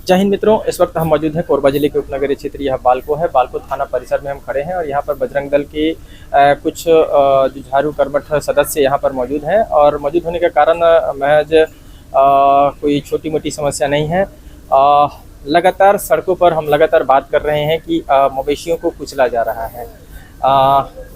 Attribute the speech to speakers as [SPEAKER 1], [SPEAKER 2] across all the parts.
[SPEAKER 1] जय हिंद मित्रों, इस वक्त हम मौजूद हैं कोरबा जिले के उपनगरीय क्षेत्र यह बालको है। बालको थाना परिसर में हम खड़े हैं और यहाँ पर बजरंग दल के कुछ जुझारू कर्मठ सदस्य यहाँ पर मौजूद हैं और मौजूद होने के कारण महज कोई छोटी मोटी समस्या नहीं है। लगातार सड़कों पर हम लगातार बात कर रहे हैं कि मवेशियों को कुचला जा रहा है।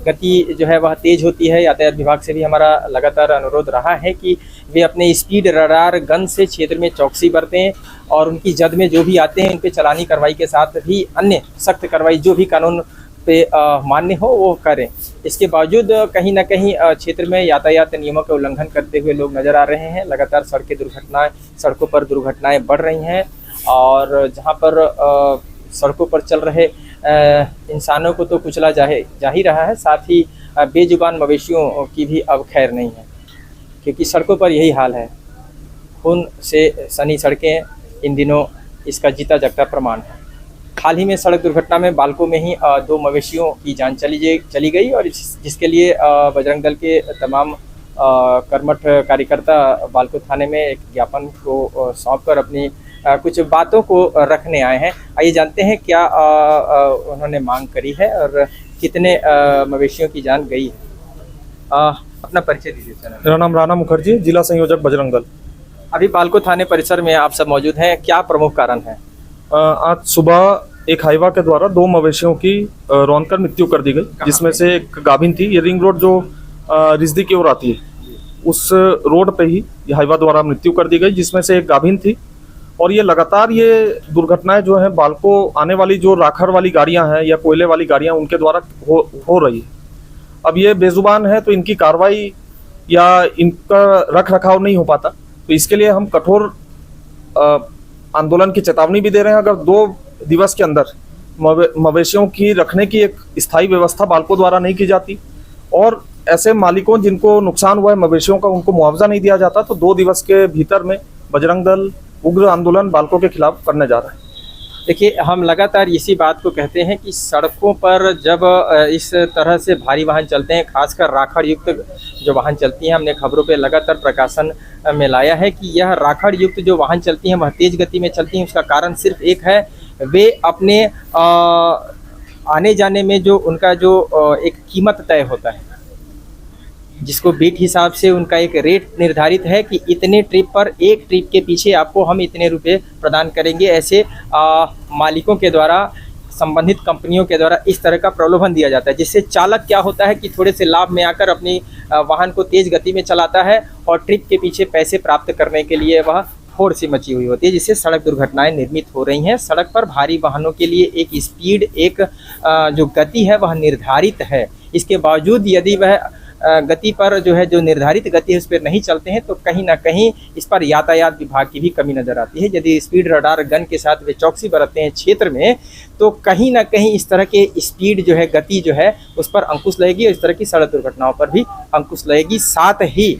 [SPEAKER 1] गति जो है वह तेज़ होती है। यातायात विभाग से भी हमारा लगातार अनुरोध रहा है कि वे अपने स्पीड रडार गन से क्षेत्र में चौकसी बरतें और उनकी जद में जो भी आते हैं उन पे चालानी कार्रवाई के साथ भी अन्य सख्त कार्रवाई जो भी कानून पे मान्य हो वो करें। इसके बावजूद कहीं ना कहीं क्षेत्र में यातायात नियमों का उल्लंघन करते हुए लोग नज़र आ रहे हैं। लगातार सड़कों पर दुर्घटनाएँ बढ़ रही हैं और जहाँ पर सड़कों पर चल रहे इंसानों को तो कुचला जा ही रहा है, साथ ही बेजुबान मवेशियों की भी अब खैर नहीं है, क्योंकि सड़कों पर यही हाल है। खून से सनी सड़कें इन दिनों इसका जीता जागता प्रमाण है। हाल ही में सड़क दुर्घटना में बालको में ही 2 मवेशियों की जान चली गई और जिसके लिए बजरंग दल के तमाम कर्मठ कार्यकर्ता बालको थाने में एक ज्ञापन को सौंप कर अपनी कुछ बातों को रखने आए हैं। आइए जानते हैं क्या उन्होंने मांग करी है और कितने मवेशियों की जान गई है। अपना परिचय दीजिए सर।
[SPEAKER 2] मेरा नाम राणा मुखर्जी, जिला संयोजक बजरंग दल।
[SPEAKER 1] अभी बालको थाने परिसर में आप सब मौजूद हैं, क्या प्रमुख कारण है?
[SPEAKER 2] आज सुबह एक हाईवा के द्वारा 2 मवेशियों की रौंदकर मृत्यु कर दी गई, जिसमें से एक गाभिन थी। ये रिंग रोड जो रिजदी की ओर आती है उस रोड पे ही ये हाईवा द्वारा मृत्यु कर दी गई, जिसमें से एक गाभिन थी। और ये लगातार ये दुर्घटनाएं जो है बालको आने वाली जो राखड़ वाली गाड़ियां हैं या कोयले वाली गाड़ियां उनके द्वारा हो रही है। अब ये बेजुबान है तो इनकी कार्रवाई या इनका रख रखाव नहीं हो पाता, तो इसके लिए हम कठोर आंदोलन की चेतावनी भी दे रहे हैं। अगर 2 दिवस के अंदर मवेशियों की रखने की एक स्थायी व्यवस्था बालको द्वारा नहीं की जाती और ऐसे मालिकों जिनको नुकसान हुआ है मवेशियों का उनको मुआवजा नहीं दिया जाता, तो 2 दिवस के भीतर में बजरंग दल उग्र आंदोलन बालको के खिलाफ करने जा रहा है।
[SPEAKER 1] देखिए, हम लगातार इसी बात को कहते हैं कि सड़कों पर जब इस तरह से भारी वाहन चलते हैं, खासकर राखड़ युक्त जो वाहन चलती हैं, हमने खबरों पे लगातार प्रकाशन में लाया है कि यह राखड़ युक्त जो वाहन चलती हैं वह तेज़ गति में चलती हैं। उसका कारण सिर्फ एक है, वे अपने आने जाने में जो उनका जो एक कीमत तय होता है, जिसको बीट हिसाब से उनका एक रेट निर्धारित है कि इतने ट्रिप पर, एक ट्रिप के पीछे आपको हम इतने रुपए प्रदान करेंगे। ऐसे मालिकों के द्वारा, संबंधित कंपनियों के द्वारा इस तरह का प्रलोभन दिया जाता है, जिससे चालक क्या होता है कि थोड़े से लाभ में आकर अपनी वाहन को तेज़ गति में चलाता है और ट्रिप के पीछे पैसे प्राप्त करने के लिए वह होड़ सी मची हुई होती है, जिससे सड़क दुर्घटनाएं निर्मित हो रही हैं। सड़क पर भारी वाहनों के लिए एक स्पीड, एक जो गति है वह निर्धारित है। इसके बावजूद यदि वह गति पर जो है, जो निर्धारित गति है उस पर नहीं चलते हैं तो कहीं ना कहीं इस पर यातायात विभाग की भी कमी नज़र आती है। यदि स्पीड रडार गन के साथ वे चौकसी बरतते हैं क्षेत्र में, तो कहीं ना कहीं इस तरह के स्पीड जो है, गति जो है उस पर अंकुश लगेगी और इस तरह की सड़क दुर्घटनाओं पर भी अंकुश लगेगी। साथ ही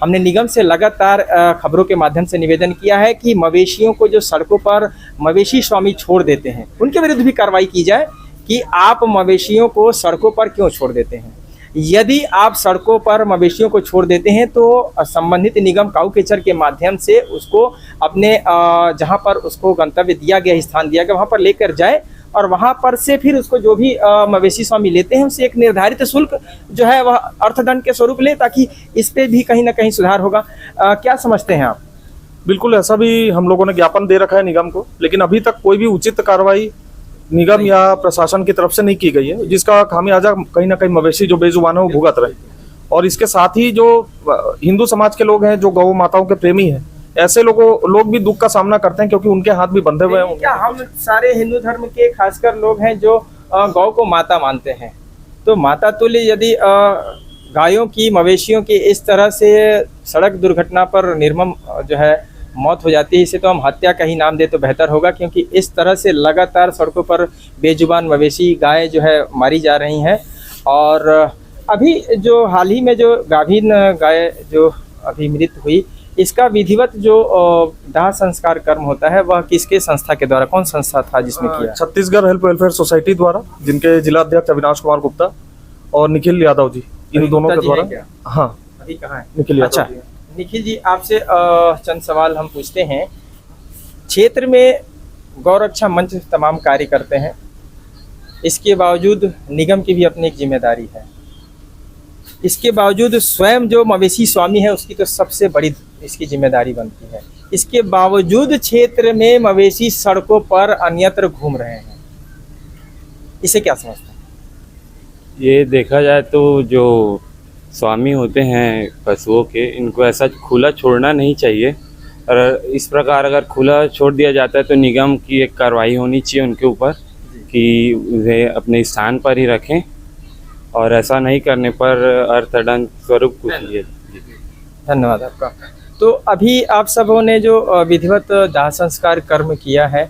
[SPEAKER 1] हमने निगम से लगातार खबरों के माध्यम से निवेदन किया है कि मवेशियों को जो सड़कों पर मवेशी स्वामी छोड़ देते हैं उनके विरुद्ध भी कार्रवाई की जाए कि आप मवेशियों को सड़कों पर क्यों छोड़ देते हैं। यदि आप सड़कों पर मवेशियों को छोड़ देते हैं तो संबंधित निगम काऊ केचर के माध्यम से उसको अपने जहां पर उसको गंतव्य दिया गया, स्थान दिया गया, वहां पर लेकर जाए और वहां पर से फिर उसको जो भी मवेशी स्वामी लेते हैं उसे एक निर्धारित शुल्क जो है वह अर्थदंड के स्वरूप ले, ताकि इस पे भी कहीं ना कहीं सुधार होगा। क्या समझते हैं आप?
[SPEAKER 2] बिल्कुल, ऐसा भी हम लोगों ने ज्ञापन दे रखा है निगम को, लेकिन अभी तक कोई भी उचित कार्रवाई निगम या प्रशासन की तरफ से नहीं की गई है, जिसका खामियाजा कहीं ना कहीं मवेशी जो बेजुबान है वो भुगत रहे। और इसके साथ ही जो हिंदू समाज के लोग हैं, जो गौ माताओं के प्रेमी हैं, ऐसे लोग भी दुख का सामना करते हैं, क्योंकि उनके हाथ भी बंधे हुए हैं।
[SPEAKER 1] क्या हम सारे हिंदू धर्म के खासकर लोग हैं जो गौ को माता मानते हैं, तो माता तुल्य यदि गायों की, मवेशियों की इस तरह से सड़क दुर्घटना पर निर्मम जो है मौत हो जाती है, इसे तो हम हत्या का ही नाम दे तो बेहतर होगा, क्योंकि इस तरह से लगातार सड़कों पर बेजुबान मवेशी गाय जो है मारी जा रही हैं। और अभी जो हाल ही में जो गाभिन गाय जो अभी मृत हुई, इसका विधिवत जो दाह संस्कार कर्म होता है वह किसके संस्था के द्वारा, कौन संस्था था जिसमें किया?
[SPEAKER 2] छत्तीसगढ़ हेल्प वेलफेयर सोसाइटी द्वारा, जिनके जिला अध्यक्ष अविनाश कुमार गुप्ता और निखिल यादव जी, इन दोनों के द्वारा। हाँ,
[SPEAKER 1] अभी कहाँ है
[SPEAKER 2] निखिल यादव?
[SPEAKER 1] अच्छा, निखिल जी, आपसे चंद सवाल हम पूछते हैं क्षेत्र में गौरक्षा मंच तमाम कार्य करते हैं, इसके बावजूद निगम की भी अपनी एक जिम्मेदारी है। इसके बावजूद स्वयं जो मवेशी स्वामी है उसकी तो सबसे बड़ी इसकी जिम्मेदारी बनती है। इसके बावजूद क्षेत्र में मवेशी सड़कों पर अन्यत्र घूम रहे हैं, इसे क्या समझते हैं?
[SPEAKER 3] ये देखा जाए तो जो स्वामी होते हैं पशुओं के, इनको ऐसा खुला छोड़ना नहीं चाहिए। और इस प्रकार अगर खुला छोड़ दिया जाता है तो निगम की एक कार्रवाई होनी चाहिए उनके ऊपर कि उन्हें अपने स्थान पर ही रखें, और ऐसा नहीं करने पर अर्थदंड स्वरूप कुछ लिए।
[SPEAKER 1] धन्यवाद आपका। तो अभी आप सबों ने जो विधिवत दाह संस्कार कर्म किया है,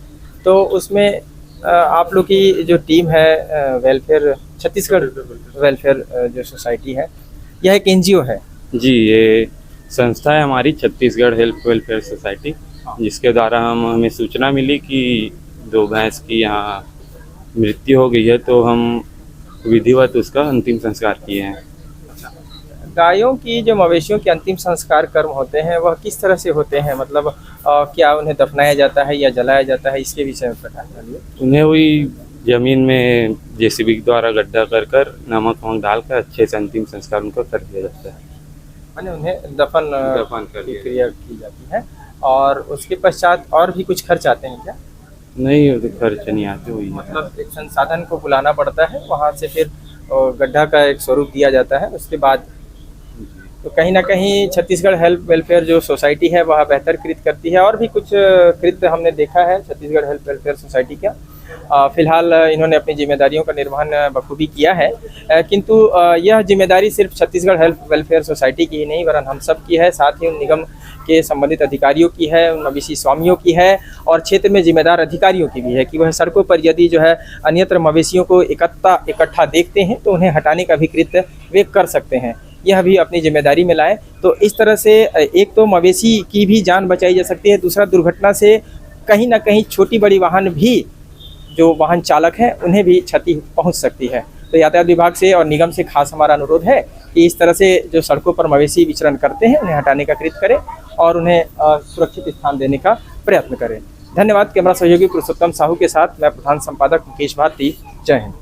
[SPEAKER 1] तो उसमें आप लोग की जो टीम है वेलफेयर छत्तीसगढ़ वेलफेयर जो सोसाइटी है, यह एक एनजीओ है।
[SPEAKER 3] जी, ये संस्था है हमारी छत्तीसगढ़ हेल्थ वेलफेयर सोसाइटी, जिसके द्वारा हमें सूचना मिली कि 2 भैंस की यहाँ मृत्यु हो गई है, तो हम विधिवत उसका अंतिम संस्कार किए हैं।
[SPEAKER 1] गायों की जो मवेशियों के अंतिम संस्कार कर्म होते हैं वह किस तरह से होते हैं? मतलब क्या उन्हें दफनाया जाता है या जलाया जाता है, इसके विषय में प्रकाश डालिए।
[SPEAKER 3] उन्हें वही जमीन में जेसीबी द्वारा गड्ढा कर नमक वमक डालकर अच्छे से अंतिम संस्कार उनको कर दिया जाता है।
[SPEAKER 1] माने उन्हें दफन
[SPEAKER 3] कर
[SPEAKER 1] की
[SPEAKER 3] दिया
[SPEAKER 1] क्रिया की जाती है, और उसके पश्चात और भी कुछ खर्च आते हैं क्या?
[SPEAKER 3] नहीं, वो तो खर्च नहीं आते, वही है।
[SPEAKER 1] मतलब एक संसाधन को बुलाना पड़ता है, वहाँ से फिर गड्ढा का एक स्वरूप दिया जाता है, उसके बाद तो कहीं ना कहीं छत्तीसगढ़ हेल्थ वेलफेयर जो सोसाइटी है वह बेहतर कृत्य करती है। और भी कुछ कृत्य हमने देखा है छत्तीसगढ़ हेल्थ वेलफेयर सोसाइटी का। फिलहाल इन्होंने अपनी जिम्मेदारियों का निर्वहन बखूबी किया है, किंतु यह जिम्मेदारी सिर्फ छत्तीसगढ़ हेल्थ वेलफेयर सोसाइटी की ही नहीं वरन हम सब की है, साथ ही उन निगम के संबंधित अधिकारियों की है, उन मवेशी स्वामियों की है, और क्षेत्र में जिम्मेदार अधिकारियों की भी है कि वह सड़कों पर यदि जो है अन्यत्र मवेशियों को इकट्ठा देखते हैं तो उन्हें हटाने का भी कृत्य वे कर सकते हैं, यह भी अपनी जिम्मेदारी में लाए। तो इस तरह से एक तो मवेशी की भी जान बचाई जा सकती है, दूसरा दुर्घटना से कहीं ना कहीं छोटी बड़ी वाहन भी जो वाहन चालक हैं उन्हें भी क्षति पहुंच सकती है। तो यातायात विभाग से और निगम से खास हमारा अनुरोध है कि इस तरह से जो सड़कों पर मवेशी विचरण करते हैं उन्हें हटाने का कृत्य करें और उन्हें सुरक्षित स्थान देने का प्रयत्न करें। धन्यवाद। कैमरा सहयोगी पुरुषोत्तम साहू के साथ मैं प्रधान संपादक मुकेश भारती। जय हिंद।